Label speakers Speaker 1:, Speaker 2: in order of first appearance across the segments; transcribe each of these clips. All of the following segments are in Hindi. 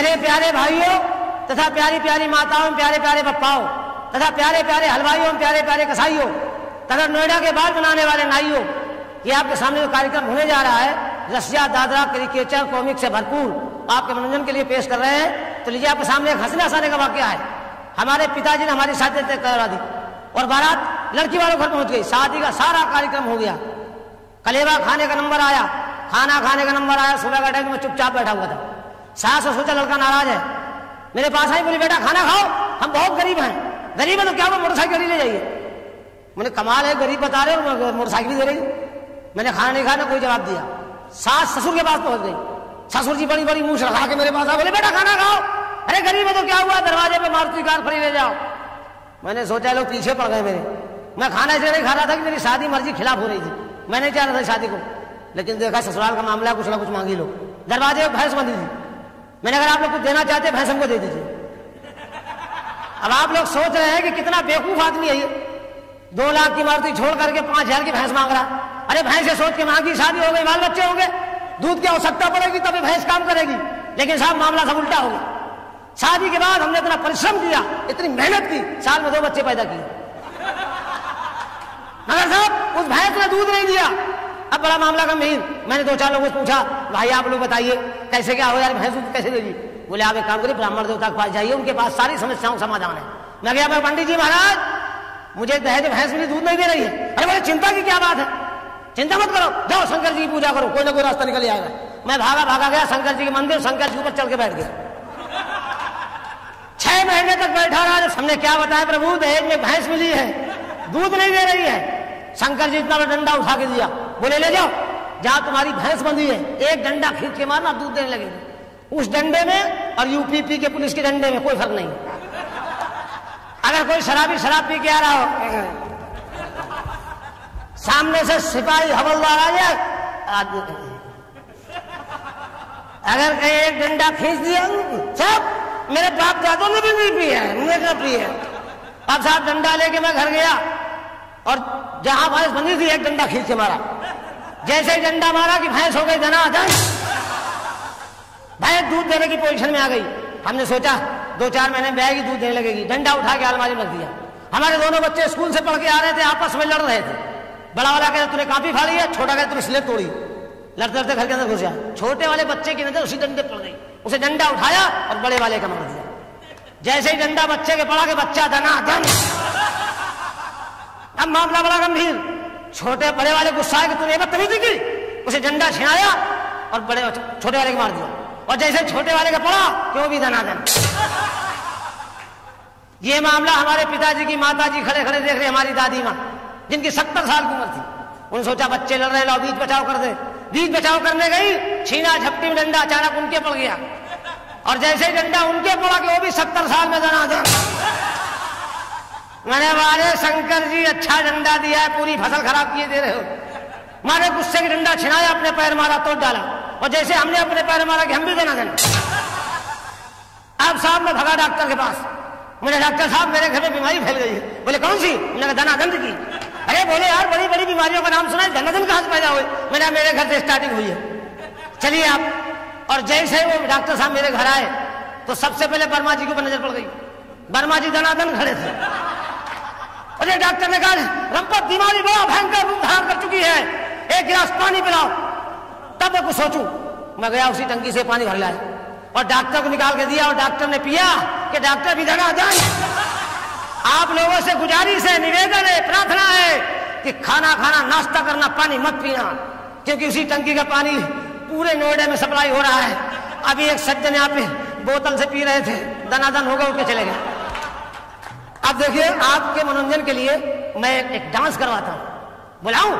Speaker 1: मेरे प्यारे भाइयों तथा प्यारी प्यारी माताओं, प्यारे प्यारे पप्पाओं तथा प्यारे प्यारे हलवाइयों, प्यारे प्यारे कसाईयों तथा नोएडा के बाल बनाने वाले नाइयों, ये आपके सामने जो कार्यक्रम होने जा रहा है रसिया, दादरा, क्रिकेचर, कॉमिक से भरपूर आपके मनोरंजन के लिए पेश कर रहे हैं। तो लीजिए आपके सामने एक हंसने हंसाने का वाकया है। हमारे पिताजी ने हमारी शादी तय करवा दी और बारात लड़की वालों घर पहुंच गई। शादी का सारा कार्यक्रम हो गया। कलेवा खाने का नंबर आया, खाना खाने का नंबर आया। सुबह का टाइम में चुपचाप बैठा हुआ था। सास ने सोचा लड़का नाराज है, मेरे पास आई, बोली बेटा खाना खाओ, हम बहुत गरीब हैं। गरीब है तो क्या हुआ, मोटरसाइकिल ले जाइए। मैंने कमाल है, गरीब बता रहे हो मोटरसाइकिल दे रही। मैंने खाना नहीं खाना, कोई जवाब दिया। सास ससुर के पास पहुंच गई। ससुर जी बड़ी बड़ी मुंह रखा के मेरे पास आए, बोले बेटा खाना खाओ। अरे गरीब है तो क्या हुआ, दरवाजे पे मारुति कार खड़ी ले जाओ। मैंने सोचा लोग पीछे पड़ गए मेरे। मैं खाना इसलिए नहीं खा रहा था कि मेरी शादी मर्जी खिलाफ हो रही थी, मैं नहीं चाह रहा था शादी को। लेकिन देखा ससुराल का मामला, कुछ ना कुछ मांगी लो। दरवाजे पे भैंस बंधी थी। मैंने अगर आप लोग कुछ देना चाहते भैंस हमको दे दीजिए। अब आप लोग सोच रहे हैं कि कितना बेवकूफ आदमी है ये, 2 लाख की मारुति छोड़ करके 5,000 की भैंस मांग रहा। अरे भैंस से सोच के मांगी, शादी हो गई, बाल बच्चे होंगे, दूध की आवश्यकता पड़ेगी तभी भैंस काम करेगी। लेकिन साहब मामला सब उल्टा हो गया। शादी के बाद हमने इतना परिश्रम किया, इतनी मेहनत की, साल में 2 बच्चे पैदा किए, मगर साहब उस भैंस ने दूध नहीं दिया। अब बड़ा मामला गंभीर। मैंने 2-4 लोगों से पूछा, भाई आप लोग बताइए कैसे क्या हो यार, भैंस दूध कैसे देगी। बोले आप एक काम करिए, ब्राह्मण देवता के पास जाइए, उनके पास सारी समस्याओं का समाधान है। मैं गया, मैं पंडित जी महाराज मुझे दहेज भैंस मेरी दूध नहीं दे रही है। अरे बोले चिंता की क्या बात है, चिंता मत करो, जाओ शंकर जी की पूजा करो, कोई ना कोई रास्ता निकल आएगा। मैं भागा गया शंकर जी के मंदिर, शंकर जी ऊपर चल के बैठ गया। 6 महीने तक बैठा रहा। हमने क्या बताया प्रभु, दहेज में भैंस मिली है, दूध नहीं दे रही है। शंकर जी इतना बड़ा डंडा उठा के दिया, बोले ले जाओ, जहां तुम्हारी भैंस बंधी है एक डंडा खींच के मारना, दूध देने लगेगी। उस डंडे में और यूपीपी के पुलिस के डंडे में कोई फर्क नहीं। अगर कोई शराबी शराब पी के आ रहा हो, सामने से सिपाही हवलदार आ जाए, अगर कहीं एक डंडा खींच दिया, सब मेरे बाप दादों ने भी नहीं पिया है, मुझे क्या पी है। अब साहब डंडा लेके मैं घर गया और जहां भैंस बंधी थी एक डंडा खींच के मारा। जैसे ही डंडा मारा कि भैंस हो गई धनाधन, भैंस दूध देने की पोजीशन में आ गई। हमने सोचा 2-4 महीने में आएगी, दूध देने लगेगी। डंडा उठा के अलमारी में रख दिया। हमारे दोनों बच्चे स्कूल से पढ़ के आ रहे थे, आपस में लड़ रहे थे। बड़ा वाला कहता तूने काफी फाड़ी है, छोटा कहता तूने स्लेट तोड़ी। लड़ते लड़ते घर के अंदर घुस गया। छोटे वाले बच्चे की नजर उसी डंडे पड़ गई, उसे डंडा उठाया और बड़े वाले का मार दिया। जैसे ही डंडा बच्चे के पड़ा के बच्चा धनाधन। अब मामला बड़ा गंभीर। छोटे बड़े वाले गुस्सा है कि तूने बदतमीजी की, उसे डंडा छिनाया और छोटे वाले को मार दिया। और जैसे छोटे वाले का पड़ा कि वो भी धनाधन। ये मामला हमारे पिताजी की माताजी खड़े खड़े देख रहे, हमारी दादी माँ जिनकी 70 साल की उम्र थी। उन्होंने सोचा बच्चे लड़ रहे, लो बीच बचाव कर दे। बीच बचाव करने गई, छीना झपटी में डंडा अचानक उनके पड़ गया। और जैसे ही डंडा उनके पड़ा कि वो भी 70 साल में धनाधन। मैंने वाले शंकर जी अच्छा डंडा दिया है, पूरी फसल खराब किए दे रहे हो। मारे गुस्से की डंडा छिनाया, अपने पैर मारा, तोड़ डाला। और जैसे हमने अपने पैर मारा कि हम भी धनाधन। अब साहब मैं भगा डॉक्टर के पास। मुझे डॉक्टर साहब मेरे घर में बीमारी फैल गई है। बोले कौन सी? मैंने कहा धनाधन की। अरे बोले यार बड़ी बड़ी बीमारियों का नाम सुना है, धनाधन कहां से पैदा हुए? मैंने मेरे घर से स्टार्टिंग हुई है, चलिए आप। और जैसे वो डॉक्टर साहब मेरे घर आए तो सबसे पहले वर्मा जी के ऊपर नजर पड़ गई। वर्मा जी धनाधन खड़े थे। अरे डॉक्टर ने कहा रंपत बीमारी बड़ा भयंकर रूप धारण कर चुकी है, 1 गिलास पानी पिलाओ। तब मैं कुछ सोचूं, मैं गया उसी टंकी से पानी भर लाया और डॉक्टर को निकाल के दिया और डॉक्टर ने पिया कि डॉक्टर भी धनाधन। आप लोगों से गुजारिश है, निवेदन है, प्रार्थना है कि खाना खाना, नाश्ता करना, पानी मत पीना, क्योंकि उसी टंकी का पानी पूरे नोएडा में सप्लाई हो रहा है। अभी एक सज्जन यहाँ पे बोतल से पी रहे थे, धनाधन होगा, उठ के चले गए। अब देखिए आपके मनोरंजन के लिए मैं एक डांस करवाता हूं, बुलाऊं?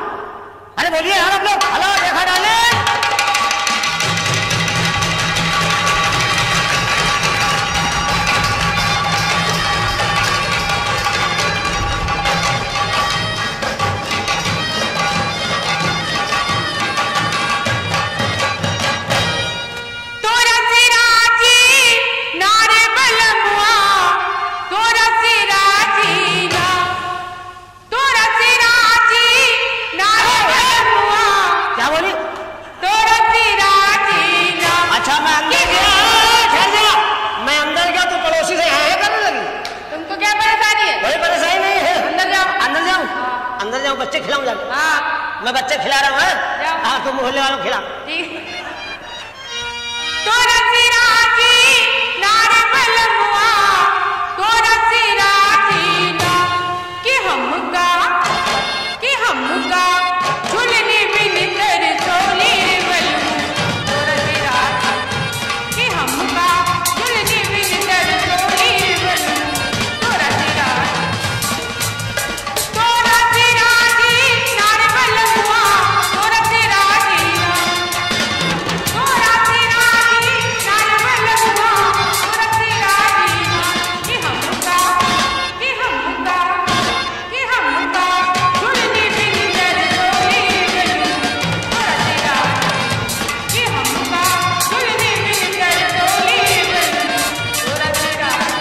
Speaker 1: अरे बोलिए यार आप लोग, हेलो देखा डाले। बच्चे खिलाऊं जाके।
Speaker 2: हाँ
Speaker 1: मैं बच्चे खिला रहा हूँ। हाँ तुम मोहल्ले वालों खिला।
Speaker 2: ठीक। तोरा सिराजी नारे बलमुआ, तोरा सिराजी ना कि हमका झुलनी बिन कर चोली बलमु, तोरा सिराजी कि हमका झुलनी बिन कर चोली बलमु, तोरा सिराजी नारे बलमुआ, तोरा सिराजी ना, तोरा सिराजी नारे बलमुआ, तोरा सिराजी ना कि हमका झुलनी बिन कर चोली बलमु, तोरा सिराजी कि हमका झुलनी बिन कर चोली बलमु, तोरा सिराजी।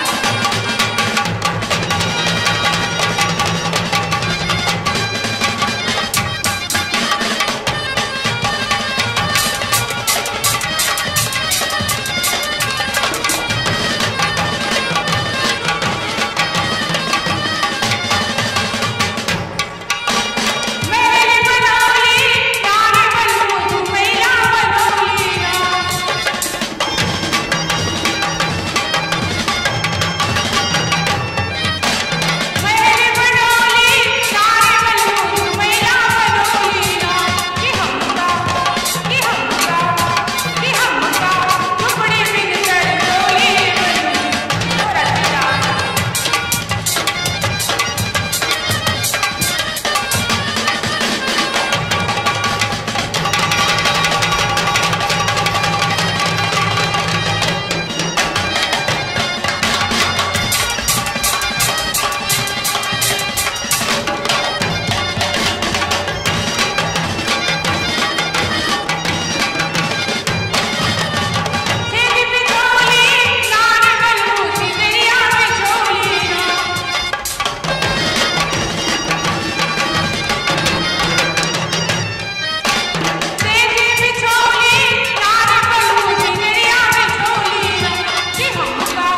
Speaker 2: मेरी बनौली नारे बलमु मैया बनौली ना, मेरी बनौली नारे बलमु मैया बनौली ना कि हमका झुपड़ी बिन कर चोली बलमु, तोरा सिराजी। सीधी पिछोली नारे बलमु सिमरिया में झोली ना, सीधी पिछोली नारे बलमु सिमरिया में झोली ना कि हमका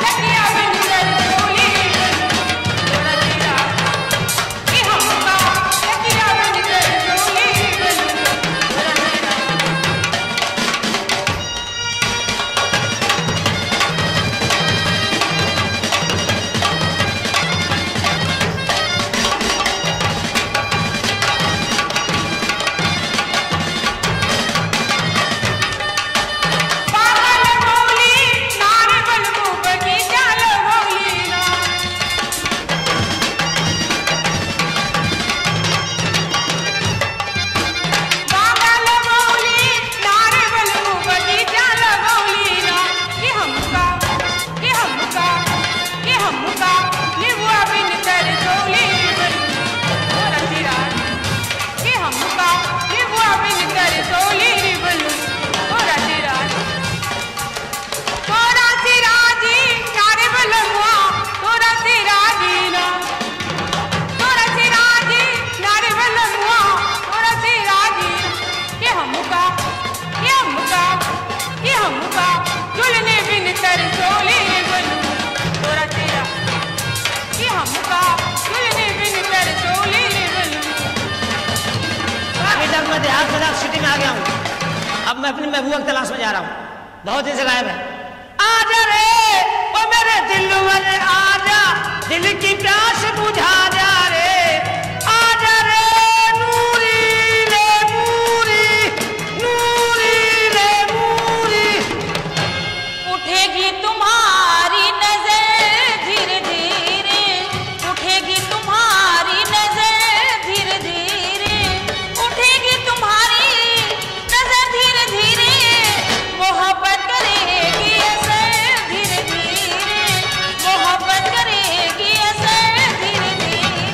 Speaker 2: लगिया बिन कर चोली बलमु, तोरा सिराजी कि हमका लगिया बिन कर चोली बलमु, तोरा सिराजी। पागल मौली नारे बलमु बगीचा लगौली ना, पागल मौली नारे बलमु बगीचा लगौली ना कि हमका निबुआ बिन कर चोली बलमु, तोरा सिराजी कि हमका निबुआ बिन कर चोली बलमु, तोरा सिराजी। तोरा सिराजी नारे बलमुआ, तोरा सिराजी ना, तोरा सिराजी नारे बलमुआ, तोरा सिराजी ना कि हमका झुलनी बिन कर चोली बलमु, तोरा सिराजी कि हमका झुलनी बिन कर चोली बलमु।
Speaker 1: अभी तक मैं देहात मजाक सिटी में आ गया हूँ। अब मैं अपनी महबूबा की तलाश में जा रहा हूँ। बहुत दिन से गायब है। आजा रे ओ मेरे दिल वाले आजा, दिल की प्यास बुझा जा रे। आजा रे नूरी रे नूरी, नूरी रे नूरी।
Speaker 2: उठेगी तुम्हारी नजर धीरे धीरे, उठेगी तुम्हारी नजर धीरे धीरे, उठेगी तुम्हारी नजर धीरे धीरे, मोहब्बत करेगी असर धीरे धीरे, मोहब्बत करेगी असर धीरे धीरे।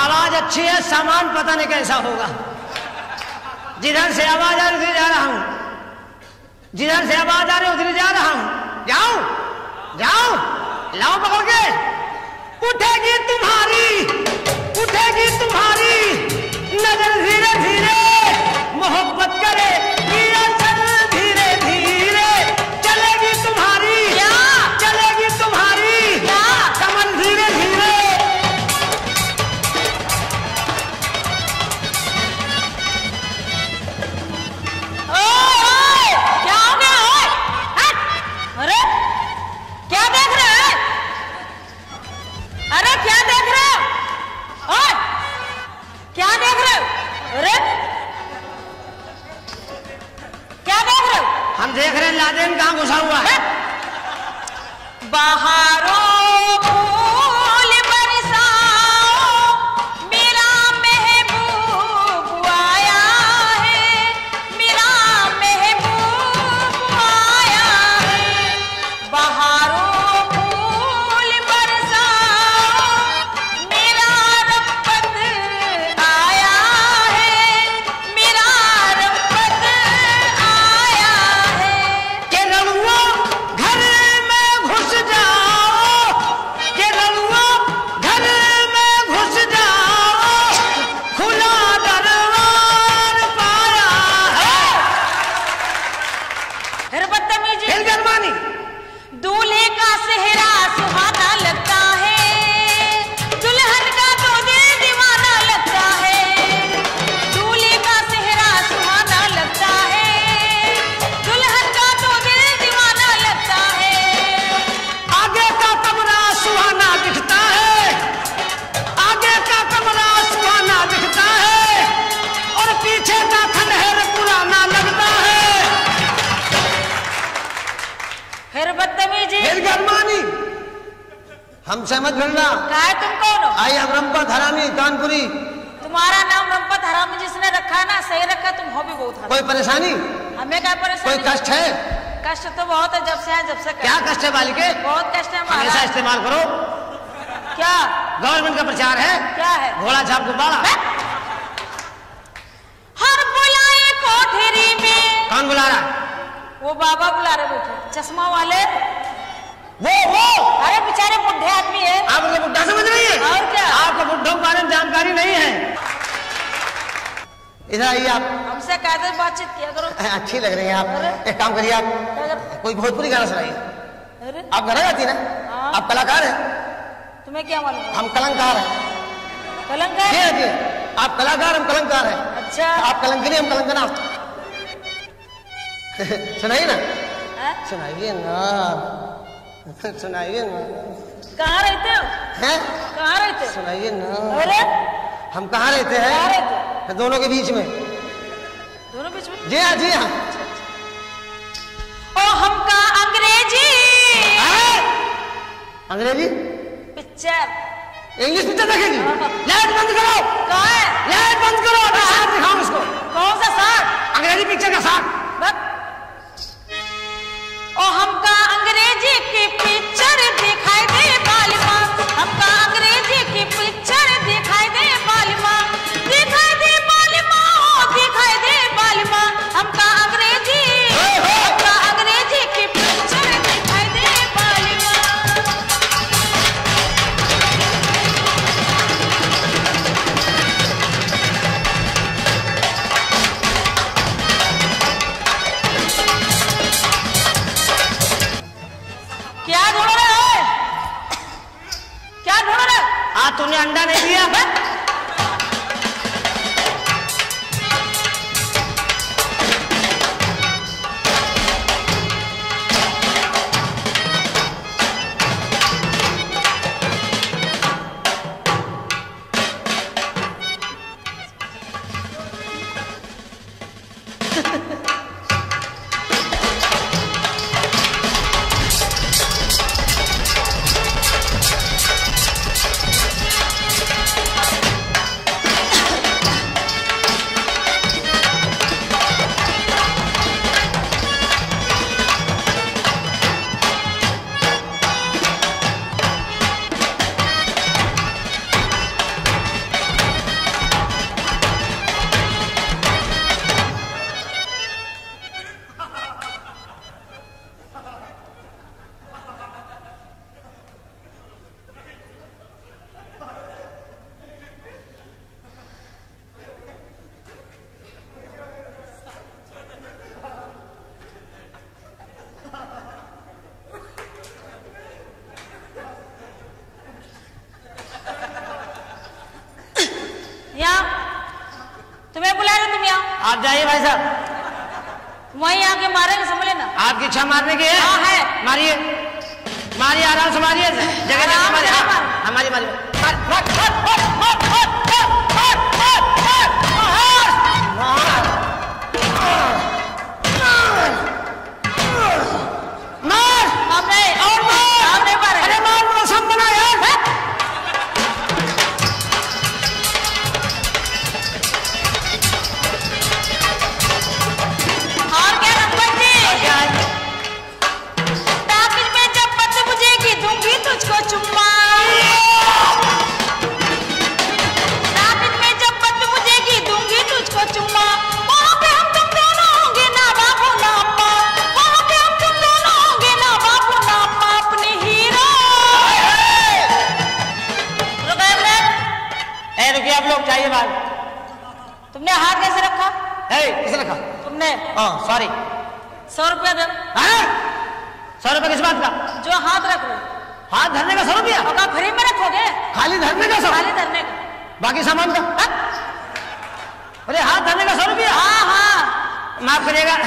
Speaker 1: आवाज अच्छी है, सामान पता नहीं कैसा होगा। जिधर से आवाज आ रही उधर जा रहा हूँ, जिधर से आवाज आ रही उधर जा रहा हूँ। जाऊं जाऊं लाओ पकड़ के। उठेगी तुम्हारी नजर धीरे धीरे, मोहब्बत करे असर धीरे धीरे। चलेगी तुम्हारी कमर धीरे धीरे,
Speaker 3: जेल की अरमानी हमसे मत भिड़ना।
Speaker 2: क्या है, तुम कौन हो?
Speaker 3: आई हम रंपत हरामी कानपुरी।
Speaker 2: तुम्हारा नाम रंपत हरामी जिसने रखा है ना, सही रखा, तुम हो भी बहुत हरामी।
Speaker 3: कोई परेशानी?
Speaker 2: हमें क्या परेशानी?
Speaker 3: कोई कष्ट है?
Speaker 2: कष्ट तो बहुत है, जब से है, जब से
Speaker 3: क्या कष्ट है बालिके?
Speaker 2: बहुत कष्ट है
Speaker 1: हमेशा
Speaker 2: महाराज।
Speaker 1: इस्तेमाल करो।
Speaker 2: क्या
Speaker 1: गवर्नमेंट का प्रचार है।
Speaker 2: क्या है?
Speaker 1: घोड़ा छाप गुब्बारा।
Speaker 2: हर बुलाए कोठरी में।
Speaker 1: कौन बुला रहा है?
Speaker 2: वो बाबा बुला रहे बैठे चश्मा वाले।
Speaker 1: वो
Speaker 2: अरे बेचारे बुढ़े आदमी है।
Speaker 1: आप उनको बुढ़ा समझ रही है?
Speaker 2: और क्या?
Speaker 1: आपको बुढ़ों के बारे में जानकारी नहीं है।
Speaker 3: इधर आइए आप।
Speaker 2: हमसे कायदे से बातचीत किया करो।
Speaker 3: अच्छी लग रही है आप। एक काम करिए आप
Speaker 2: क्या कर-
Speaker 3: कोई भोजपुरी गाना सुनाइए।
Speaker 2: अरे
Speaker 3: आप गाना गाती है ना?
Speaker 2: हाँ।
Speaker 3: आप कलाकार हैं,
Speaker 2: तुम्हें क्या मालूम?
Speaker 3: हम कलंकार हैं।
Speaker 2: कलंकार?
Speaker 3: जी जी, आप कलाकार, हम कलंकार हैं।
Speaker 2: अच्छा।
Speaker 3: आप कलंकनी, हम कलंकना। सुनाइए ना।
Speaker 2: हैं?
Speaker 3: सुनाइए ना। सुनाइए ना।
Speaker 2: कहाँ रहते हो?
Speaker 3: हैं?
Speaker 2: कहाँ रहते हो?
Speaker 3: सुनाइए ना।
Speaker 2: अरे
Speaker 3: हम कहाँ रहते
Speaker 2: कहाँ
Speaker 3: हैं?
Speaker 2: रहते हो?
Speaker 3: दोनों के बीच में।
Speaker 2: दोनों बीच में?
Speaker 3: जी हाँ, जी हाँ।
Speaker 2: ओ हमका अंग्रेजी
Speaker 3: अंग्रेजी
Speaker 2: पिक्चर।
Speaker 3: इंग्लिश पिक्चर देखेगी? लाइट बंद करो।
Speaker 2: कहाँ है?
Speaker 3: लाइट बंद करो। अभी साथ दिखाऊं इसको।
Speaker 2: कौन सा साथ?
Speaker 3: अंग्रेजी पिक्चर का साथ।
Speaker 2: बस। ओ हमका अंग्रेजी की पिक्चर दिखाई दे बालिमा। हमका अंग्रेजी की पिक्चर दिखाई दे बालिमा। दिखाई दे बालिमा, ओ दिखाई दे बालिमा। हमका अंग्रेजी की पिक्चर दिखाई दे बालिमा। क्या ढूंढ रहे हो? क्या ढूंढ रहे हो?
Speaker 1: आज तूने अंडा नहीं दिया।
Speaker 2: तुम्हें बुला रहे, तुम यहाँ।
Speaker 1: आप जाइए भाई साहब।
Speaker 2: वहीं आके मारेंगे, समझ लेना।
Speaker 1: आपकी इच्छा मारने की है?
Speaker 2: हाँ है।
Speaker 1: मारिए, मारिए, आराम से मारिए, जगह जगह मारिए। हमारी मारिए। आप लोग जाइए बाहर।
Speaker 2: तुमने हाथ कैसे रखा?
Speaker 1: किसे रखा?
Speaker 2: तुमने।
Speaker 1: सॉरी।
Speaker 2: 100 रुपया दे।
Speaker 1: 100 रुपया किस बात का?
Speaker 2: जो हाथ रख लो।
Speaker 1: हाथ धरने का 100 रुपया?
Speaker 2: होगा फ्री में रखोगे?
Speaker 1: खाली धरने का 100?
Speaker 2: खाली धरने का।
Speaker 1: बाकी सामान का? अरे हाथ धरने का 100 रुपया?
Speaker 2: हाँ हाँ।
Speaker 1: माफ करिएगा,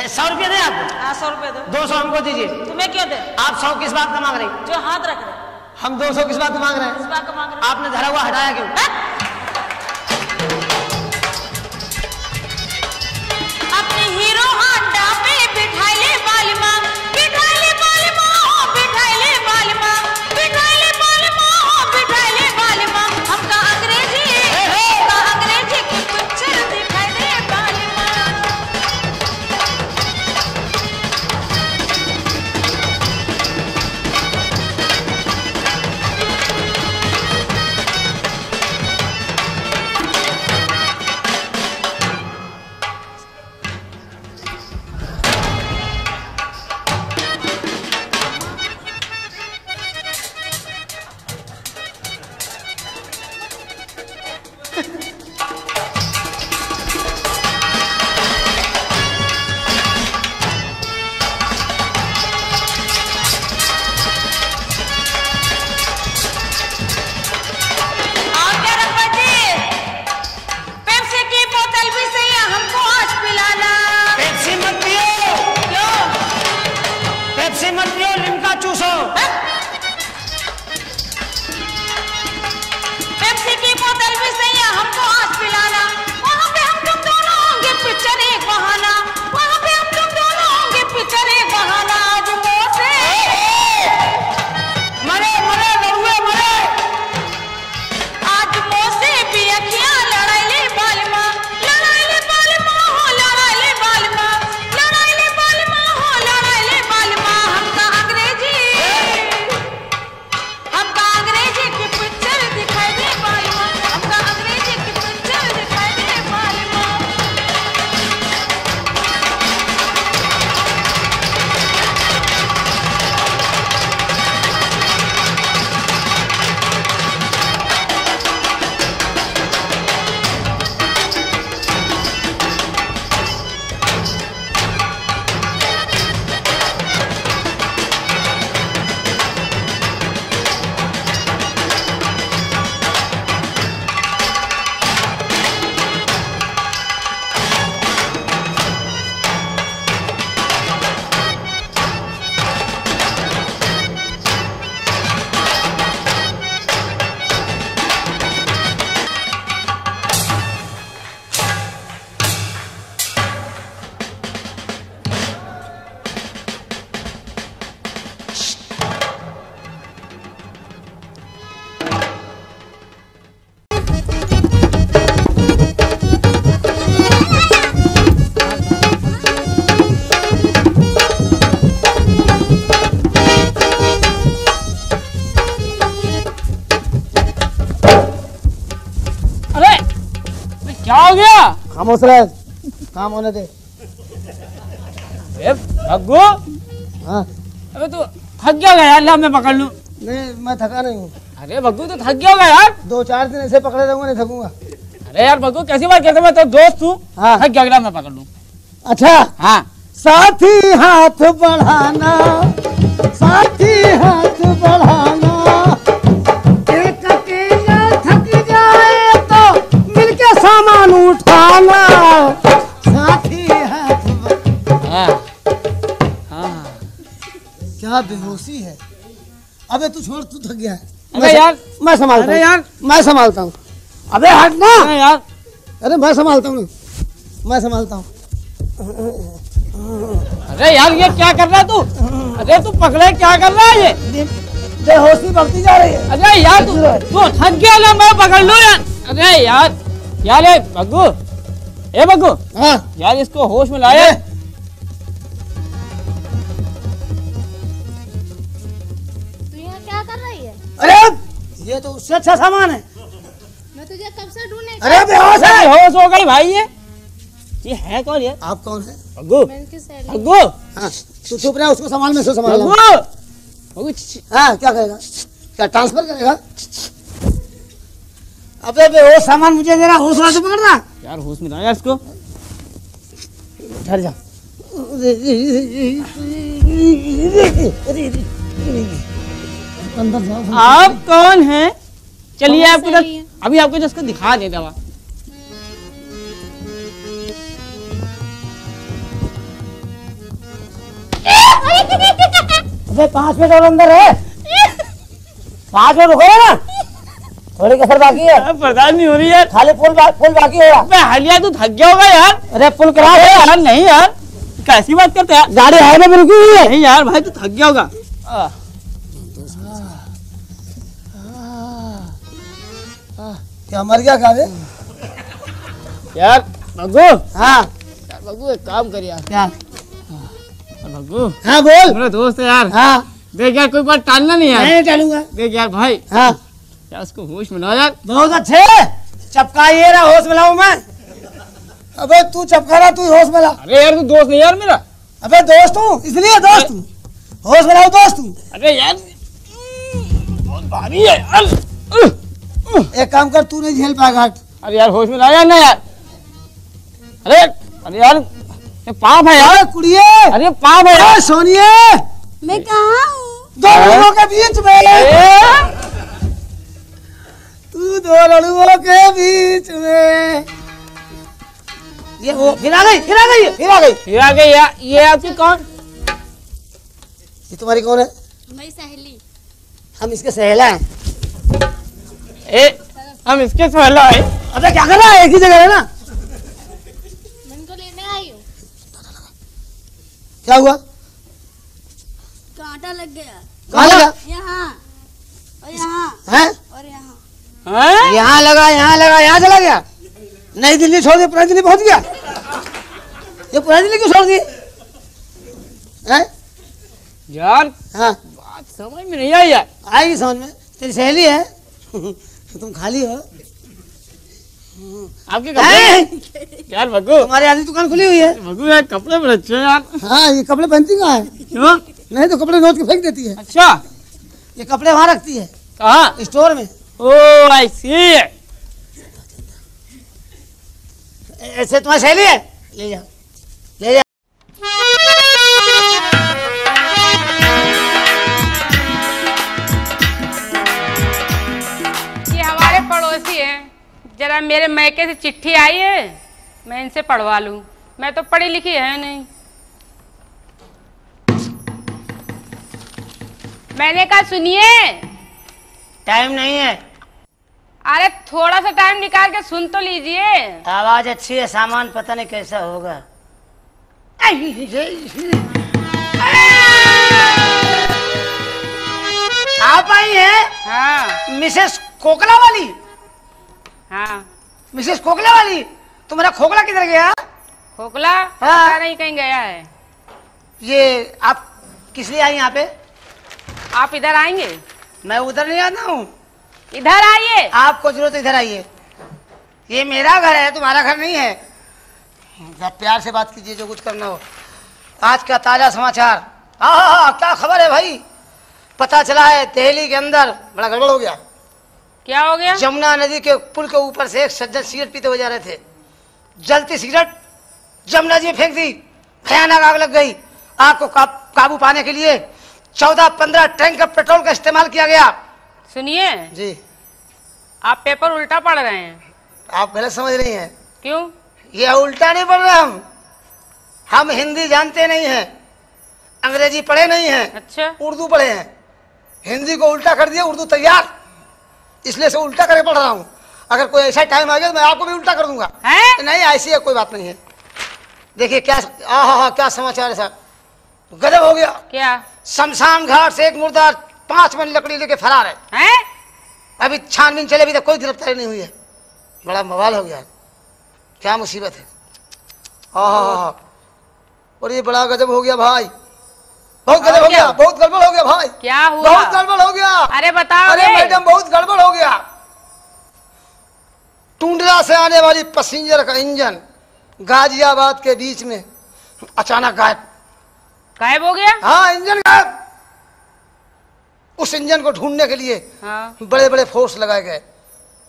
Speaker 1: 100 रुपया दें आपको?
Speaker 2: हाँ 100 रुपया दो।
Speaker 1: 200 हमको दीजिए।
Speaker 2: तुम्हें क्यों दे?
Speaker 1: आप 100 किस बात का मांग रही?
Speaker 2: जो हाथ रख रहे।
Speaker 3: हम 200 किस बात मांग रहे हैं?
Speaker 2: किस बात का मांग रहे?
Speaker 1: आपने धरा हुआ हटाया क्यों?
Speaker 2: अपने हीरो हांडा पे बिठाई ले बालिमा, बिठाई ले बालिमा, बिठाई
Speaker 4: क्या हो गया?
Speaker 3: खामोश रह, काम होने दे।
Speaker 4: भग्गू,
Speaker 3: हाँ
Speaker 4: अबे तू थक गया होगा यार, ला मैं पकड़ लूं।
Speaker 3: नहीं, मैं थका नहीं हूँ।
Speaker 4: अरे भग्गू तो थक गया होगा यार।
Speaker 3: 2-4 दिन ऐसे पकड़े रहूंगा, नहीं थकूंगा।
Speaker 4: अरे यार भग्गू कैसी बात कहते, मैं तो दोस्त हूँ।
Speaker 3: हाँ।
Speaker 4: थक गया होगा, मैं पकड़ लूं।
Speaker 3: अच्छा
Speaker 4: हाँ
Speaker 3: साथी हाथ बढ़ाना, साथी हाथ बढ़ाना, एक अकेला थक जाए तो मिलके सामान उठाना, साथी हाथ
Speaker 4: हाँ हाँ।
Speaker 3: क्या बेहोशी है। अबे तू छोड़, तू थक गया है।
Speaker 4: अरे यार,
Speaker 3: मैं संभालता हूँ।
Speaker 4: अरे यार,
Speaker 3: मैं संभालता हूँ। अबे हट ना।
Speaker 4: अरे यार,
Speaker 3: अरे मैं संभालता हूँ, मैं संभालता हूँ।
Speaker 4: अरे यार ये क्या कर रहा है तू? अरे तू पकड़े, क्या कर रहा है ये?
Speaker 3: बेहोशी बढ़ती जा रही है।
Speaker 4: अरे यार तू थक गया ना, मैं पकड़ लूं यार। अरे यार यार, ए भग्गू, ए भग्गू,
Speaker 3: हाँ
Speaker 4: यार इसको होश में लाया।
Speaker 5: तू यहाँ क्या कर रही है?
Speaker 3: अरे ये तो उससे अच्छा सामान है।
Speaker 5: मैं तुझे कब से ढूंढने
Speaker 3: अरे बेहोश है।
Speaker 4: होश हो गई भाई। ये है कौन ये?
Speaker 3: आप कौन है?
Speaker 4: भग्गू,
Speaker 5: मैं इनकी सहेली।
Speaker 4: भग्गू,
Speaker 3: हाँ तू चुप रहा, उसको संभाल, में से संभाल।
Speaker 4: भग्गू, भग्गू,
Speaker 3: हाँ क्या करेगा? क्या ट्रांसफर करेगा? अबे बेहोश सामान मुझे दे रहा, होश वाला से पकड़ना।
Speaker 4: यार होश में लाया इसको।
Speaker 3: ठहर जा। अंदर जाओ।
Speaker 4: आप कौन हैं? चलिए
Speaker 5: कौन
Speaker 4: आपको
Speaker 5: सहेली है?
Speaker 4: अभी आपको जिसको दिखा दे दवा।
Speaker 3: अबे 5 मिनट और अंदर है। 5 मिनट रुको ना, थोड़ी कसर बाकी है।
Speaker 4: बर्दाश्त नहीं हो रही यार।
Speaker 3: खाली फुल बाकी है।
Speaker 4: अबे हलिया तू थक गया होगा यार।
Speaker 3: अरे फुल करा
Speaker 4: अरे
Speaker 3: दे।
Speaker 4: यार नहीं यार, कैसी बात करते हैं?
Speaker 3: गाड़ी हाईवे में रुकी हुई है।
Speaker 4: नहीं यार भाई, तू थक गया होगा।
Speaker 3: क्या मर गया क्या?
Speaker 4: यार भग्गू,
Speaker 3: हाँ
Speaker 4: यार भग्गू एक काम कर यार।
Speaker 3: क्या?
Speaker 4: भग्गू,
Speaker 3: हाँ बोल।
Speaker 4: मेरा दोस्त है यार।
Speaker 3: हाँ
Speaker 4: देख यार, कोई बात टालना नहीं यार।
Speaker 3: नहीं डालूंगा।
Speaker 4: देख यार भाई,
Speaker 3: हाँ
Speaker 4: यार उसको होश में ला यार।
Speaker 3: बहुत अच्छे, चपकाइए रहा, होश में लाऊं मैं। अबे तू चपका रहा, तू होश में ला।
Speaker 4: अरे यार तू दोस्त नहीं यार मेरा।
Speaker 3: अबे दोस्त हूँ, इसलिए दोस्त हूँ, होश में लाऊं, दोस्त हूँ।
Speaker 4: अरे यार बहुत भारी है यार।
Speaker 3: एक काम कर, तू नहीं झेल पाएगा। हट।
Speaker 4: अरे यार होश में ला यार ना यार। अरे अरे यार, ये पाप है यार।
Speaker 3: अरे कुड़िए,
Speaker 4: अरे पाप है यार।
Speaker 3: अरे सोनिए,
Speaker 5: मैं कहाँ हूँ?
Speaker 3: दो लड़ुओं के बीच में, तू 2 लड़ुओं के बीच में। ये वो फिर आ गई, फिर आ गई, फिर आ गई।
Speaker 4: फिर आ गई यार। ये आपकी कौन?
Speaker 3: ये तुम्हारी कौन है?
Speaker 5: मेरी सहेली।
Speaker 3: हम इसके सहेला हैं।
Speaker 4: ए, हम इसके सहला है।
Speaker 3: अबे क्या कर रहा है? एक ही जगह है ना।
Speaker 5: मैं इनको लेने आई हूँ।
Speaker 3: क्या हुआ?
Speaker 5: कांटा लग गया।
Speaker 3: कहाँ लगा?
Speaker 5: यहाँ और यहाँ
Speaker 3: हैं?
Speaker 5: और यहाँ।
Speaker 4: हैं?
Speaker 3: यहाँ लगा, यहाँ लगा, यहाँ चला गया। नई दिल्ली छोड़ दी, पुरानी दिल्ली पहुंच गया। ये पुरानी दिल्ली क्यों छोड़ दी? हैं?
Speaker 4: यार
Speaker 3: हाँ
Speaker 4: बात समझ में नहीं आई यार।
Speaker 3: आएगी समझ में। तेरी सहेली है। तुम खाली हो।
Speaker 4: आपके कपड़े यार भग्गू,
Speaker 3: तुम्हारी आधी दुकान खुली हुई है।
Speaker 4: भग्गू यार कपड़े बड़े अच्छे हैं यार।
Speaker 3: हाँ ये कपड़े पहनती कहाँ है?
Speaker 4: क्यों?
Speaker 3: नहीं तो कपड़े नोच के फेंक देती है।
Speaker 4: अच्छा,
Speaker 3: ये कपड़े वहाँ रखती है,
Speaker 4: कहाँ?
Speaker 3: स्टोर में।
Speaker 4: ओ आई सी।
Speaker 3: ऐसे तुम्हारी सहेली है? ले जा, ले जा।
Speaker 2: ये हमारे पड़ोसी हैं। जरा मेरे मैके से चिट्ठी आई है, मैं इनसे पढ़वा लूं। मैं तो पढ़ी लिखी है नहीं। मैंने कहा सुनिए।
Speaker 1: टाइम नहीं है।
Speaker 2: अरे थोड़ा सा टाइम निकाल के सुन तो लीजिए।
Speaker 1: आवाज अच्छी है, सामान पता नहीं कैसा होगा। आप आई हैं?
Speaker 2: हाँ
Speaker 1: मिसेस कोकला वाली?
Speaker 2: हाँ।
Speaker 1: मिसेस कोकला वाली, तुम्हारा खोखला किधर गया?
Speaker 2: खोखला
Speaker 1: हाँ।
Speaker 2: पता नहीं कहीं गया है।
Speaker 1: ये आप किस लिए आई यहाँ पे?
Speaker 2: आप इधर आएंगे?
Speaker 1: मैं उधर नहीं आता हूँ।
Speaker 2: इधर आइए।
Speaker 1: आपको जरूरत इधर आइए।
Speaker 3: ये मेरा घर है, तुम्हारा घर नहीं है। जब प्यार से बात कीजिए, जो कुछ करना हो। आज का ताजा समाचार। हाँ, क्या खबर है भाई? पता चला है दिल्ली के अंदर बड़ा गड़बड़ हो गया।
Speaker 2: क्या हो गया?
Speaker 3: यमुना नदी के पुल के ऊपर से एक सज्जन सिगरेट पीते हुए जा रहे थे। जलती सिगरेट यमुना जी में फेंक दी, भयानक आग लग गई। आग को काबू पाने के लिए 14-15 टैंकर पेट्रोल का इस्तेमाल किया गया।
Speaker 2: सुनिए
Speaker 3: जी,
Speaker 2: आप पेपर उल्टा पढ़ रहे हैं।
Speaker 3: आप गलत समझ रही हैं।
Speaker 2: क्यों?
Speaker 3: ये उल्टा नहीं पढ़ रहे हम हिंदी जानते नहीं हैं, अंग्रेजी पढ़े नहीं हैं।
Speaker 2: अच्छा,
Speaker 3: उर्दू पढ़े हैं। हिंदी को उल्टा कर दिया, उर्दू तैयार, इसलिए से उल्टा करके पढ़ रहा हूँ। अगर कोई ऐसा टाइम आ गया तो मैं आपको भी उल्टा कर दूंगा।
Speaker 2: है?
Speaker 3: नहीं, ऐसी है, कोई बात नहीं है। देखिए क्या क्या समाचार है साहब, गजब हो गया।
Speaker 2: क्या?
Speaker 3: शमशान घाट से एक मुर्दा 5 मन लकड़ी लेके फरार है।
Speaker 2: हैं?
Speaker 3: अभी छानबीन चले, अभी तक कोई गिरफ्तारी नहीं हुई है। बड़ा बवाल हो गया है, क्या मुसीबत है। और ये बड़ा गजब हो गया भाई, बहुत गजब हो गया, बहुत गड़बड़ हो गया भाई।
Speaker 2: क्या हुआ?
Speaker 3: बहुत गड़बड़ हो गया।
Speaker 2: अरे बताओ।
Speaker 3: अरे मैडम, बहुत गड़बड़ हो गया। टुंडला से आने वाली पैसेंजर का इंजन गाजियाबाद के बीच में अचानक
Speaker 2: गायब हो गया?
Speaker 3: हाँ, इंजन गायब। उस इंजन को ढूंढने के लिए
Speaker 2: हाँ।
Speaker 3: बड़े बड़े फोर्स लगाए गए।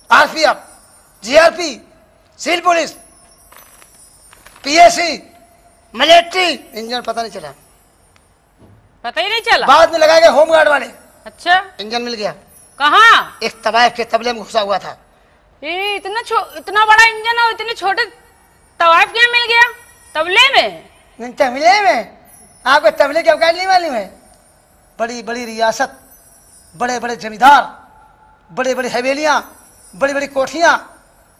Speaker 3: RPF, GRP, civil police, PAC, military. Engine पता नहीं चला,
Speaker 2: पता ही नहीं चला।
Speaker 3: बाद में लगाए गए होमगार्ड वाले।
Speaker 2: अच्छा,
Speaker 3: इंजन मिल गया।
Speaker 2: कहाँ?
Speaker 3: एक तवायफ के तबले में घुसा हुआ था।
Speaker 2: ये इतना बड़ा इंजन और इतने छोटे तवायफ क्या मिल गया तबले में?
Speaker 3: तबले में? आपको तबले की अवकाश नहीं मालूम है? बड़ी बड़ी रियासत, बड़े बड़े जमींदार, बड़े बड़े हवेलियां, बड़ी बड़ी कोठियां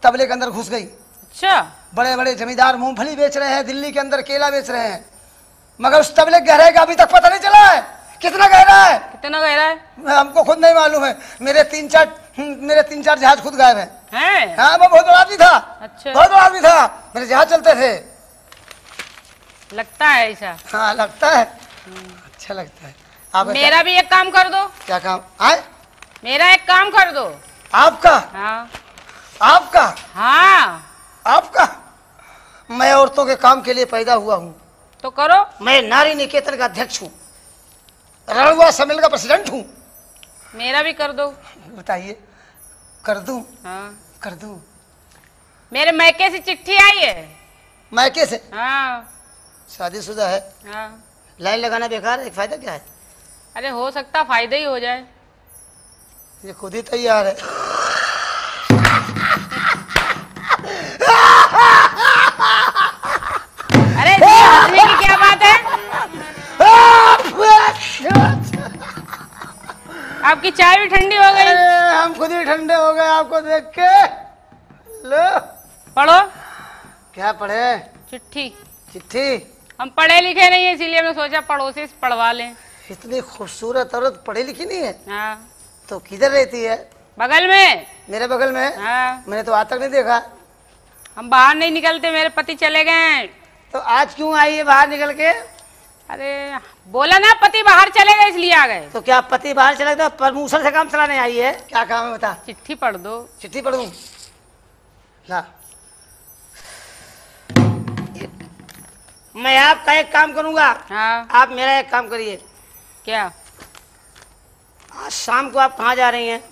Speaker 3: तबले के अंदर घुस गई।
Speaker 2: अच्छा।
Speaker 3: बड़े बड़े जमींदार मूंगफली बेच रहे हैं, दिल्ली के अंदर केला बेच रहे हैं, मगर उस तबले गहराई का अभी तक पता नहीं चला है। कितना गहरा है?
Speaker 2: कितना गहरा है?
Speaker 3: हमको खुद नहीं मालूम है। मेरे तीन चार जहाज खुद गायब हैं।
Speaker 2: हैं?
Speaker 3: हाँ, मैं बहुत बड़ा आदमी था।
Speaker 2: अच्छा।
Speaker 3: बहुत बड़ा आदमी था, मेरे जहाज चलते थे।
Speaker 2: लगता है ऐसा।
Speaker 3: हाँ, लगता है। अच्छा लगता है। आप
Speaker 2: मेरा भी एक काम कर दो।
Speaker 3: क्या काम? आए?
Speaker 2: मेरा एक काम कर दो।
Speaker 3: आपका?
Speaker 2: हाँ।
Speaker 3: आपका?
Speaker 2: हाँ।
Speaker 3: आपका? मैं औरतों के काम के लिए पैदा हुआ हूँ।
Speaker 2: तो करो।
Speaker 3: मैं नारी निकेतन का अध्यक्ष हूँ, रणवा सम्मेलन का प्रेसिडेंट हूँ।
Speaker 2: मेरा भी कर दो।
Speaker 3: बताइए, कर दूं?
Speaker 2: हाँ।
Speaker 3: कर दूं।
Speaker 2: मेरे मैके से चिट्ठी आई है।
Speaker 3: मैके से?
Speaker 2: हाँ।
Speaker 3: शादीशुदा है?
Speaker 2: हाँ।
Speaker 3: लाइन लगाना बेकार है, फायदा क्या है?
Speaker 2: अरे हो सकता फायदा ही हो जाए।
Speaker 3: ये खुद ही तैयार है।
Speaker 2: अरे हंसने की क्या बात है? आपकी चाय भी ठंडी हो गई।
Speaker 3: हम खुद ही ठंडे हो गए आपको देख के। लो,
Speaker 2: पढ़ो।
Speaker 3: क्या पढ़े?
Speaker 2: चिट्ठी।
Speaker 3: चिट्ठी?
Speaker 2: हम पढ़े लिखे नहीं है, इसीलिए हमने सोचा पड़ोसी से पढ़वा लें।
Speaker 3: इतनी खूबसूरत औरत पढ़ी लिखी नहीं है?
Speaker 2: हाँ।
Speaker 3: तो किधर रहती है?
Speaker 2: बगल में।
Speaker 3: मेरे बगल में?
Speaker 2: हाँ।
Speaker 3: मैंने तो आज तक नहीं देखा।
Speaker 2: हम बाहर नहीं निकलते, मेरे पति चले गए हैं।
Speaker 3: तो आज क्यों आई है बाहर निकल के?
Speaker 2: अरे बोला ना पति बाहर चले गए इसलिए आ गए।
Speaker 3: तो क्या पति बाहर चला गया? प्रमोशन से काम चलाने आई है? क्या काम है बता?
Speaker 2: चिट्ठी पढ़ दो।
Speaker 3: चिट्ठी पढ़ दूं? ला, मैं आपका एक काम करूंगा।
Speaker 2: हाँ।
Speaker 3: आप मेरा एक काम करिए।
Speaker 2: क्या?
Speaker 3: आज शाम को आप कहाँ जा रही हैं?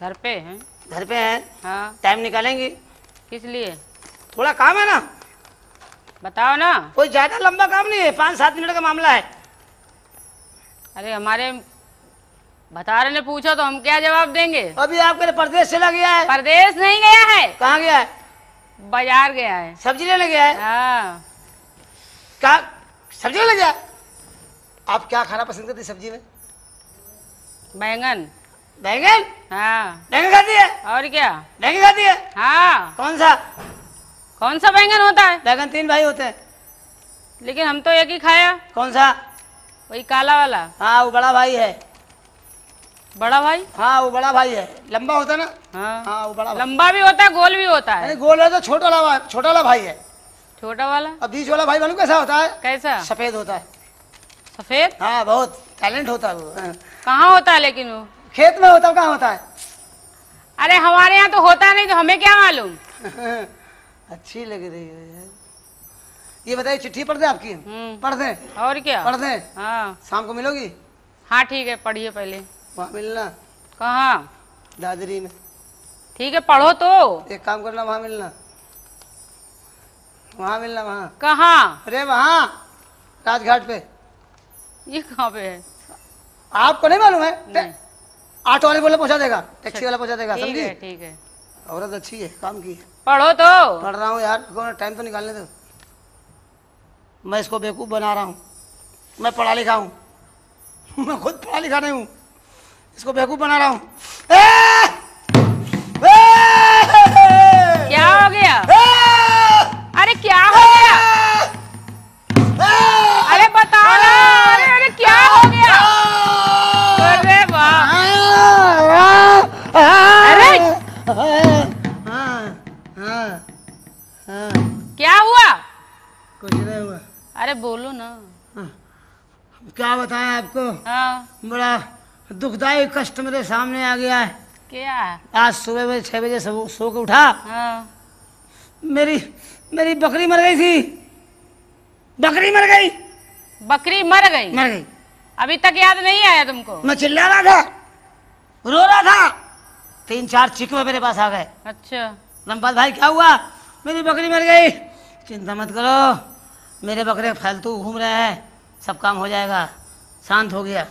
Speaker 2: घर पे हैं।
Speaker 3: घर पे हैं?
Speaker 2: हाँ।
Speaker 3: टाइम निकालेंगी?
Speaker 2: किस लिए?
Speaker 3: थोड़ा काम है ना।
Speaker 2: बताओ ना।
Speaker 3: कोई ज्यादा लंबा काम नहीं है, 5-7 मिनट का मामला है।
Speaker 2: अरे हमारे भतारे ने पूछा तो हम क्या जवाब देंगे?
Speaker 3: अभी आपके परदेश चला गया है?
Speaker 2: परदेश नहीं गया है।
Speaker 3: कहाँ गया है?
Speaker 2: बाजार गया है।
Speaker 3: सब्जी लेने गया है?
Speaker 2: हाँ।
Speaker 3: क्या सब्जी लेने गया? आप क्या खाना पसंद करती सब्जी में?
Speaker 2: बैंगन।
Speaker 3: बैंगन?
Speaker 2: हाँ।
Speaker 3: बैंगन खाती है?
Speaker 2: और क्या?
Speaker 3: बैंगन खाती है?
Speaker 2: हाँ।
Speaker 3: कौन सा?
Speaker 2: कौन सा बैंगन होता है?
Speaker 3: बैंगन 3 भाई होते हैं।
Speaker 2: लेकिन हम तो एक ही खाया।
Speaker 3: कौन सा?
Speaker 2: वही काला वाला।
Speaker 3: हाँ, वो बड़ा भाई है।
Speaker 2: बड़ा भाई?
Speaker 3: हाँ, वो बड़ा भाई है, लंबा होता है ना।
Speaker 2: हाँ।
Speaker 3: हाँ, वो बड़ा भाई।
Speaker 2: लंबा भी होता है, गोल भी होता है।
Speaker 3: अरे गोल है तो छोटा वाला भाई है।
Speaker 2: छोटा वाला?
Speaker 3: अब बीच वाला भाई मालूम कैसा होता है?
Speaker 2: कैसा?
Speaker 3: सफेद होता है।
Speaker 2: सफेद?
Speaker 3: हाँ, बहुत टैलेंट होता है वो।
Speaker 2: कहाँ होता है लेकिन वो?
Speaker 3: खेत में होता है, कहाँ होता है?
Speaker 2: अरे हमारे यहाँ तो होता नहीं, तो हमें क्या मालूम।
Speaker 3: अच्छी लग रही है यार। ये बताइए चिट्ठी पढ़ दें आपकी? पढ़ दें?
Speaker 2: और क्या
Speaker 3: पढ़ दें?
Speaker 2: हाँ
Speaker 3: शाम को मिलोगी?
Speaker 2: हाँ ठीक है, पढ़िए पहले।
Speaker 3: वहाँ मिलना।
Speaker 2: कहाँ?
Speaker 3: दादरी में।
Speaker 2: ठीक है पढ़ो तो।
Speaker 3: एक काम करना, वहाँ मिलना, वहाँ मिलना। वहाँ
Speaker 2: कहाँ?
Speaker 3: अरे वहाँ राजघाट पे।
Speaker 2: ये कहाँ पे है?
Speaker 3: आपको नहीं मालूम है?
Speaker 2: नहीं।
Speaker 3: ऑटो वाले बोले पहुँचा देगा, टैक्सी वाला पहुँचा देगा,
Speaker 2: ठीक
Speaker 3: समझी?
Speaker 2: है ठीक है।
Speaker 3: औरत अच्छी है, काम की है।
Speaker 2: पढ़ो तो।
Speaker 3: पढ़ रहा हूँ यार, टाइम तो निकालने दो। मैं इसको बेवकूफ़ बना रहा हूँ। मैं पढ़ा लिखा हूँ, मैं खुद पढ़ा लिखा नहीं हूँ, इसको बेवकूफ़ बना रहा हूँ।
Speaker 2: क्या हो गया? अरे क्या हो गया? अरे बताओ ना। अरे क्या हो गया? अरे वाह। अरे क्या हुआ?
Speaker 3: कुछ नहीं हुआ।
Speaker 2: अरे बोलो ना।
Speaker 3: क्या बताएं आपको,
Speaker 2: हाँ
Speaker 3: बड़ा दुखदायी कष्ट मेरे सामने आ गया है।
Speaker 2: क्या?
Speaker 3: आज सुबह में 6 बजे सो के उठा,
Speaker 2: हाँ
Speaker 3: मेरी बकरी मर गई थी। बकरी मर गई।
Speaker 2: बकरी मर गई?
Speaker 3: मर गई।
Speaker 2: अभी तक याद नहीं आया तुमको?
Speaker 3: मैं चिल्ला रहा था, रो रहा था, 3-4 चिकवे मेरे पास आ गए।
Speaker 2: अच्छा।
Speaker 3: रामपाल भाई क्या हुआ? मेरी बकरी मर गई। चिंता मत करो, मेरे बकरे फालतू घूम रहे हैं, सब काम हो जाएगा। शांत हो गया।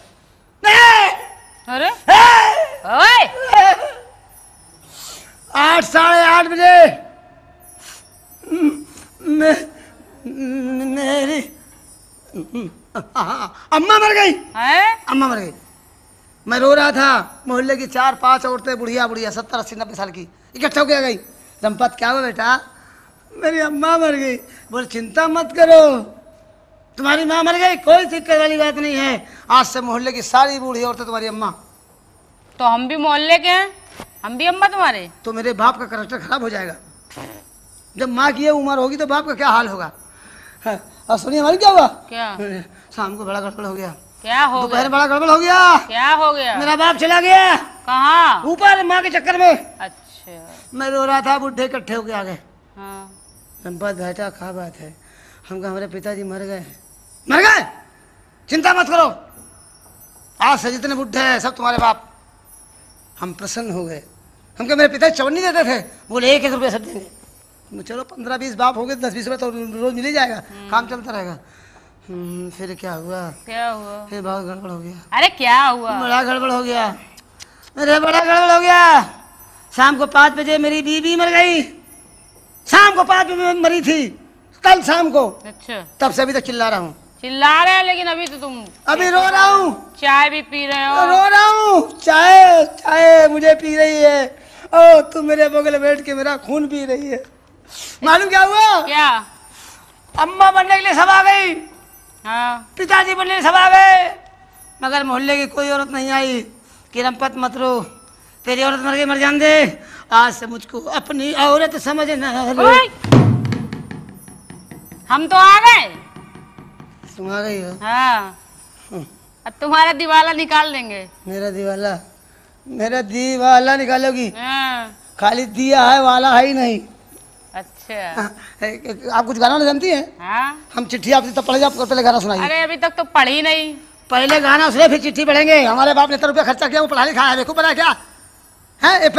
Speaker 2: अरे ओए
Speaker 3: 8 साढ़े 8 बजे मेरी अम्मा मर गई।
Speaker 2: हैं?
Speaker 3: अम्मा मर गई। मैं रो रहा था, मोहल्ले की 4-5 औरतें बुढ़िया 70, 80, 90 साल की इकट्ठा होकर आ गई। रमपत क्या हुआ बेटा? मेरी अम्मा मर गई। बोल चिंता मत करो, तुम्हारी माँ मर गई, कोई दिक्कत वाली बात नहीं है। आज से मोहल्ले की सारी बूढ़ी औरतें तुम्हारी अम्मा।
Speaker 2: तो हम भी मोहल्ले के हैं, हम भी अम्मा तुम्हारे।
Speaker 3: तो मेरे बाप का करैक्टर खराब हो जाएगा। जब माँ की ये उम्र होगी तो बाप का क्या हाल होगा। और सुनिए हमारी क्या हुआ?
Speaker 2: क्या?
Speaker 3: शाम को बड़ा गड़बड़ हो गया।
Speaker 2: क्या हो
Speaker 3: दोपहर
Speaker 2: गया?
Speaker 3: बड़ा गड़बड़ हो गया।
Speaker 2: क्या हो गया?
Speaker 3: मेरा बाप चला गया।
Speaker 2: कहाँ?
Speaker 3: ऊपर माँ के चक्कर में।
Speaker 2: अच्छा।
Speaker 3: मैं रो रहा था, बुढ़े इकट्ठे होके आ गए।
Speaker 2: हाँ
Speaker 3: संपत बेटा क्या बात है? हम कहा हमारे पिताजी मर गए। मर गए? चिंता मत करो, आज से जितने बुढ़े हैं सब तुम्हारे बाप। हम प्रसन्न हो गए। हम कहा मेरे पिताजी चवन्नी देते थे, बोले 1-1 रुपये सब देंगे। चलो 15-20 बाप हो गए, 10-20 रुपये तो रोज मिल ही जाएगा, काम चलता रहेगा। फिर क्या हुआ?
Speaker 2: क्या हुआ?
Speaker 3: फिर बहुत गड़बड़ हो गया।
Speaker 2: अरे क्या हुआ?
Speaker 3: बड़ा गड़बड़ हो गया, अरे बड़ा गड़बड़ हो गया। शाम को 5 बजे मेरी बीवी मर गई। शाम को 5 बजे मरी थी, कल शाम को।
Speaker 2: अच्छा।
Speaker 3: तब से अभी तक चिल्ला रहा हूँ।
Speaker 2: चिल्ला रहे हैं लेकिन अभी तो तुम
Speaker 3: अभी रो रहा हूँ।
Speaker 2: चाय भी पी रहे हो।
Speaker 3: रो रहा हूँ, चाय चाय मुझे पी रही है। ओ तुम मेरे बगल बैठ के मेरा खून पी रही है। मालूम क्या हुआ?
Speaker 2: क्या?
Speaker 3: अम्मा बनने के लिए सब आ गई,
Speaker 2: हाँ
Speaker 3: पिताजी बनने के लिए सब आ गए, मगर मोहल्ले की कोई औरत नहीं आई कि रमपत मत रो, तेरी औरत मर गई, मर जान दे। आज से मुझको अपनी औरत समझना।
Speaker 2: हम तो आ गए।
Speaker 3: तुम आ गई हो?
Speaker 2: हाँ अब तुम्हारा दिवाला निकाल देंगे।
Speaker 3: मेरा दीवाला निकालोगी?
Speaker 2: हाँ।
Speaker 3: खाली दिया है, वाला है ही नहीं।
Speaker 2: अच्छा।
Speaker 3: आप कुछ गाना नहीं जानती हैं?
Speaker 2: हाँ
Speaker 3: हम चिट्ठी आपसे तब पढ़े, आपको पहले गाना सुनाइए।
Speaker 2: अरे अभी तक तो पढ़ी नहीं।
Speaker 3: पहले गाना सुने फिर चिट्ठी पढ़ेंगे। हमारे बाप ने इतना रुपया खर्चा किया, वो पढ़ा लिखा है, देखो पढ़ा क्या है?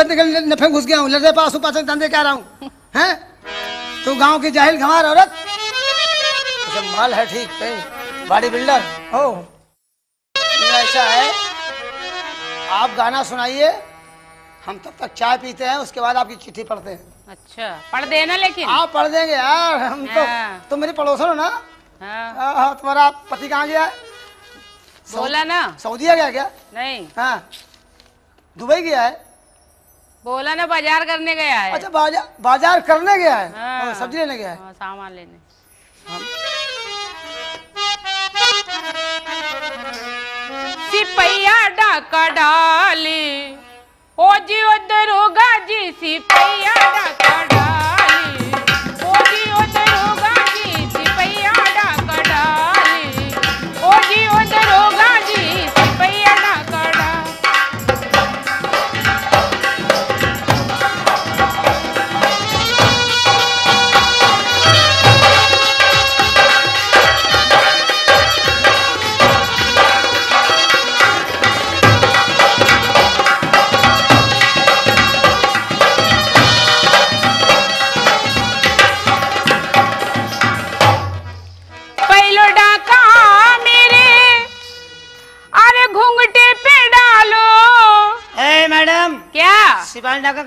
Speaker 3: नफे घुस गया हूँ, लड़े पास पास धंधे क्या रहा हूँ हैं? तो गांव की जाहिल गंवार औरत, माल है ठीक है, बॉडी बिल्डर हो। ऐसा है, आप गाना सुनाइए, हम तब तक चाय पीते हैं, उसके बाद आपकी चिट्ठी पढ़ते हैं।
Speaker 2: अच्छा पढ़ देना लेकिन।
Speaker 3: आप पढ़ देंगे यार, हम तो
Speaker 2: हाँ।
Speaker 3: तुम मेरी पड़ोसन हो ना।
Speaker 2: हाँ।
Speaker 3: हाँ, तुम्हारा पति कहाँ गया है?
Speaker 2: बोला ना।
Speaker 3: सऊदीया गया क्या?
Speaker 2: नहीं।
Speaker 3: हाँ, दुबई गया है।
Speaker 2: बोला ना बाजार करने गया है।
Speaker 3: अच्छा बाजार करने गया है।
Speaker 2: हाँ।
Speaker 3: सब्जी लेने गया है।
Speaker 2: हाँ, सामान लेने। सिपैया डाका डाली ओ जी उधर होगा जी, सिपैया डाका डाली ओ जी उधर होगा जी, सिपैया डाका डाली ओ जी उधर होगा जी, सिपैया डाका डाली।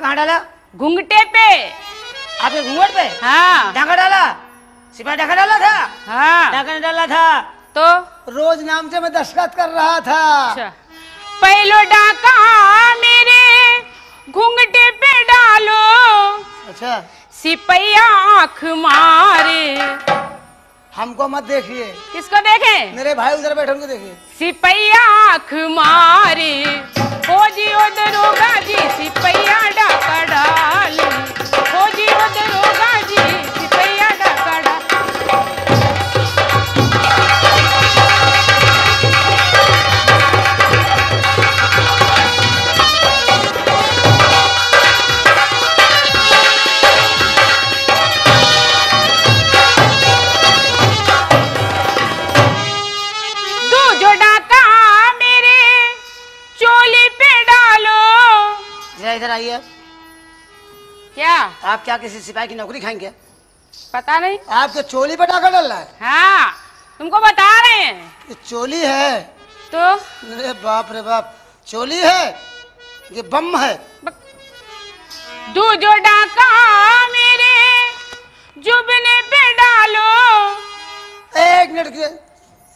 Speaker 3: कहाँ डाला?
Speaker 2: घुंघटे पे।
Speaker 3: आपके घूंघट पे
Speaker 2: हाँ
Speaker 3: डाका डाला? सिपाही डाका डाला था?
Speaker 2: हाँ।
Speaker 3: डाका नहीं डाला था
Speaker 2: तो
Speaker 3: रोज नाम से मैं दस्तखत कर रहा था।
Speaker 2: अच्छा, पहलो डाका मेरे घुंघटे पे डालो।
Speaker 3: अच्छा,
Speaker 2: सिपैया आंख मारे।
Speaker 3: हमको मत देखिए,
Speaker 2: किसको देखें?
Speaker 3: मेरे भाई उधर बैठे उनको देखिए।
Speaker 2: सिपैया आंख मारे, ओ जी ओ दरोगा जी सिपैया डाका डाली। ओ जी ओ दरोगा जी सिपैया डाका डाली।
Speaker 3: इधर आइए।
Speaker 2: क्या
Speaker 3: आप क्या किसी सिपाही की नौकरी खाएंगे?
Speaker 2: पता नहीं।
Speaker 3: आपके चोली पे डाका डाल रहा है?
Speaker 2: हाँ तुमको बता रहे हैं।
Speaker 3: ये चोली है
Speaker 2: तो
Speaker 3: अरे बाप रे बाप, चोली है ये बम है।
Speaker 2: दो जो डाका मेरे जुबने पे डालो।
Speaker 3: एक मिनट के,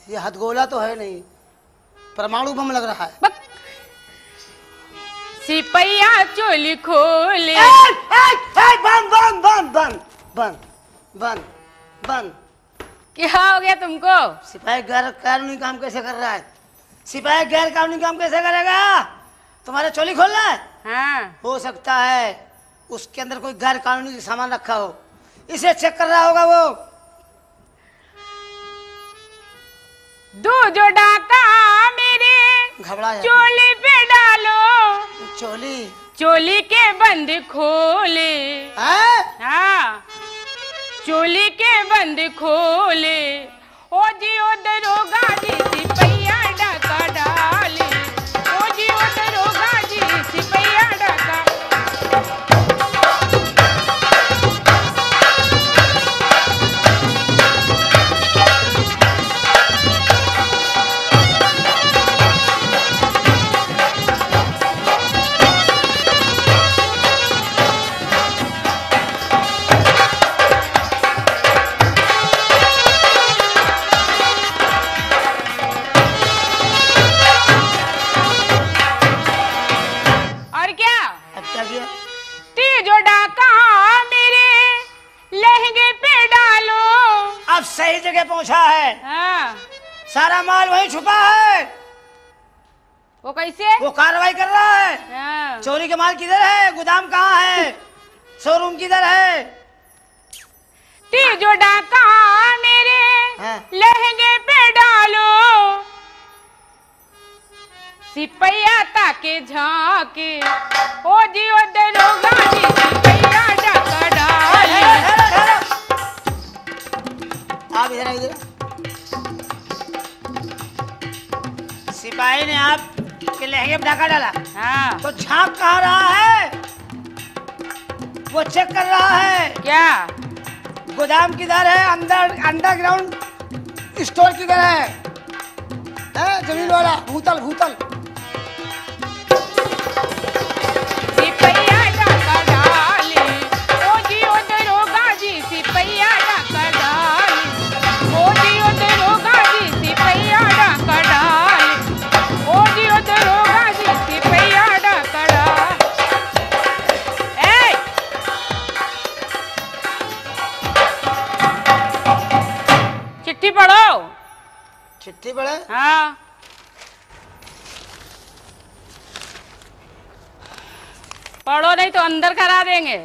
Speaker 3: ये हथगोला तो है नहीं, परमाणु बम लग रहा है।
Speaker 2: सिपैया चोली खोले।
Speaker 3: बंद बंद बंद बंद बंद बंद बंद।
Speaker 2: क्या हो गया तुमको?
Speaker 3: सिपाही गैर कानूनी काम कैसे कर रहा है? सिपाही गैर कानूनी काम कैसे करेगा? तुम्हारे चोली खोलना है?
Speaker 2: हाँ।
Speaker 3: हो सकता है उसके अंदर कोई गैर कानूनी सामान रखा हो, इसे चेक कर रहा होगा वो।
Speaker 2: दो जो डाका मेरे
Speaker 3: घबरा जाता।
Speaker 2: चोली पे डालो।
Speaker 3: चोली
Speaker 2: चोली के बंद खोले। हाँ चोली के बंद खोले। ओ जी ओ दरोगा जी सिपैया डाका डाली। ओ जी ओ दरोगा जी सिपैया डाका।
Speaker 3: सही जगह पहुंचा है।
Speaker 2: हाँ।
Speaker 3: सारा माल वहीं छुपा है।
Speaker 2: वो कैसे?
Speaker 3: वो कार्रवाई कर रहा है।
Speaker 2: हाँ।
Speaker 3: चोरी के माल किधर है? गोदाम कहाँ है? शोरूम किधर है?
Speaker 2: जो डाका मेरे
Speaker 3: हाँ।
Speaker 2: लहंगे पे डालो। सिपैया ताके झाके। ओ जी ओ दरोगा जी सिपैया डाका डाली।
Speaker 3: आप इधर आइए। सिपाही ने आप के लहंगे पे डाका डाला।
Speaker 2: हाँ।
Speaker 3: तो झांक कहाँ रहा है? वो चेक कर रहा है।
Speaker 2: क्या?
Speaker 3: गोदाम किधर है? अंडरग्राउंड स्टोर किधर है? जमीन वाला भूतल भूतल।
Speaker 2: सिपैया डाका डाली। ओ जी ओ दरोगा जी सिपैया डाका डाली। ओ जी ओ दरोगा जी सिपैया डाका डाली। ओ जी ओ दरोगा जी सिपैया डाका डाली। चिट्ठी पढ़ो।
Speaker 3: चिट्ठी पढ़े?
Speaker 2: हाँ। पढ़ो नहीं तो अंदर करा देंगे।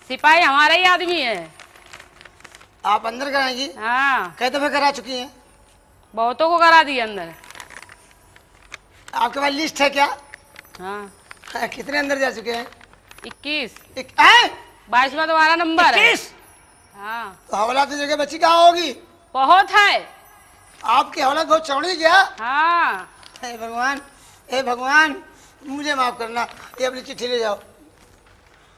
Speaker 2: सिपाही हमारा ही आदमी है।
Speaker 3: आप अंदर कराएंगी?
Speaker 2: हाँ।
Speaker 3: कई दफे करा चुकी हैं?
Speaker 2: बहुतों को करा दिया अंदर।
Speaker 3: आपके पास लिस्ट है क्या?
Speaker 2: हाँ।
Speaker 3: कितने अंदर जा चुके हैं?
Speaker 2: 21।
Speaker 3: 22वां
Speaker 2: तुम्हारा नंबर है।
Speaker 3: 21?
Speaker 2: हाँ।
Speaker 3: तो हवाला तो जगह बची कहाँ होगी?
Speaker 2: बहुत है।
Speaker 3: आपकी हवाला बहुत चौड़ी क्या?
Speaker 2: हाँ।
Speaker 3: हे भगवान, हे भगवान, मुझे माफ करना। ये अपनी चिट्ठी ले जाओ।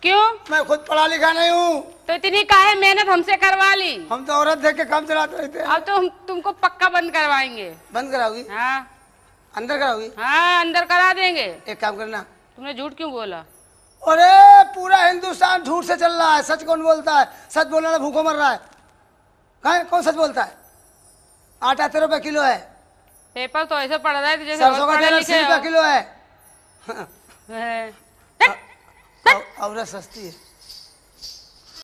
Speaker 2: क्यों?
Speaker 3: मैं खुद पढ़ा लिखा नहीं हूँ।
Speaker 2: तो इतनी काहे मेहनत हमसे करवा ली?
Speaker 3: हम तो औरत देख के काम चलाते रहते हैं।
Speaker 2: अब तो हम तुमको पक्का बंद करवाएंगे।
Speaker 3: बंद कराओगी?
Speaker 2: हाँ।
Speaker 3: अंदर कराओगी?
Speaker 2: हाँ अंदर करा देंगे।
Speaker 3: एक काम करना।
Speaker 2: तुमने झूठ क्यों बोला?
Speaker 3: अरे पूरा हिंदुस्तान झूठ से चल रहा है, सच कौन बोलता है? सच बोलने वाला भूखों मर रहा है। कौन सच बोलता है? आटा 13 रुपए किलो है।
Speaker 2: पेपर तो ऐसे पढ़ रहा है जैसे
Speaker 3: सरसों का तेल 80 रुपए किलो है।
Speaker 2: है।
Speaker 3: और सस्ती है।